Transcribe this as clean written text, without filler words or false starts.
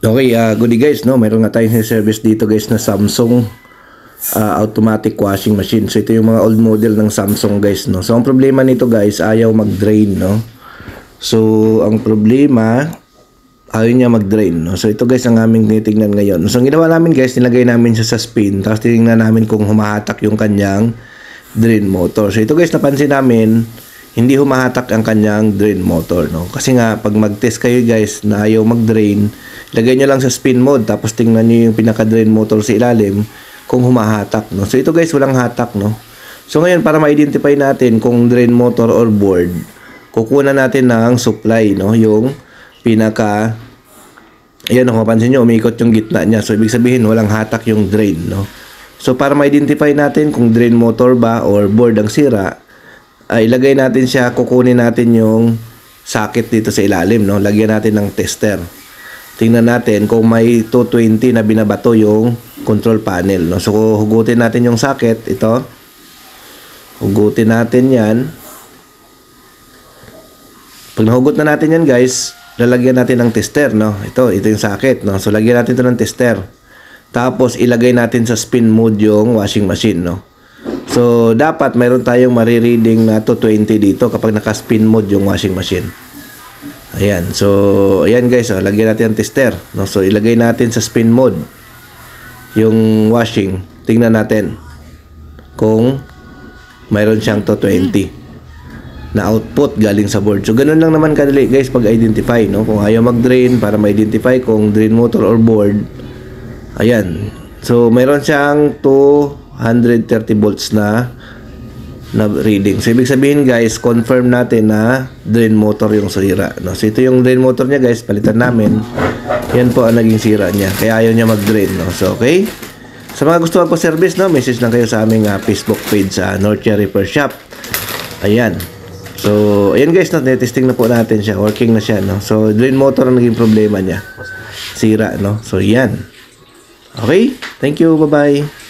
Okay, good day guys, no? Meron nga tayong service dito guys na Samsung automatic washing machine. So ito yung mga old model ng Samsung guys, no? So ang problema nito guys, ayaw mag-drain, no? So ang problema, ayaw niya mag-drain, no? So ito guys ang aming tinitingnan ngayon. So ang ginawa namin guys, nilagay namin siya sa spin, tapos tinignan namin kung humahatak yung kanyang drain motor. So ito guys, napansin namin, hindi humahatak ang kanyang drain motor, no? Kasi nga pag mag-test kayo guys na ayaw mag-drain, lagay nyo lang sa spin mode tapos tingnan nyo yung pinaka-drain motor sa ilalim kung humahatak, no? So ito guys, walang hatak, no? So ngayon para ma-identify natin kung drain motor or board, kukunan natin ng supply, no? Yung pinaka, ayan, kung mapansin nyo, umikot yung gitna niya. So ibig sabihin walang hatak yung drain, no? So para ma-identify natin kung drain motor ba or board ang sira, ilagay natin siya, kukunin natin yung socket dito sa ilalim, no? Lagyan natin ng tester. Tingnan natin kung may 220 na binabato yung control panel, no? So hugutin natin yung socket, ito. Hugutin natin 'yan. Pag nahugot na natin 'yan, guys, lalagyan natin ng tester, no? Ito yung socket, no? So lagyan natin ito ng tester. Tapos ilagay natin sa spin mode yung washing machine, no? So, dapat mayroon tayong marireading na 220 dito kapag naka-spin mode yung washing machine. Ayan. So, ayan guys. Lagyan natin ang tester, no? So, ilagay natin sa spin mode yung washing. Tingnan natin kung mayroon siyang 220 na output galing sa board. So, ganun lang naman kadali guys pag-identify, no? Kung ayaw mag-drain, para ma-identify kung drain motor or board. Ayan. So, mayroon siyang 130 volts na reading. So, ibig sabihin guys, confirm natin na drain motor yung sira, no? So, ito yung drain motor niya guys, palitan namin. Yan po ang naging sira niya. Kaya ayaw niya mag-drain, no? So, okay. Sa mga gusto po service, no? Message lang kayo sa aming Facebook page sa Northia Repair Shop. Ayan. So, ayan guys, no? Testing na po natin siya. Working na siya, no? So, drain motor ang naging problema niya. Sira, no? So, yan. Okay. Thank you. Bye-bye.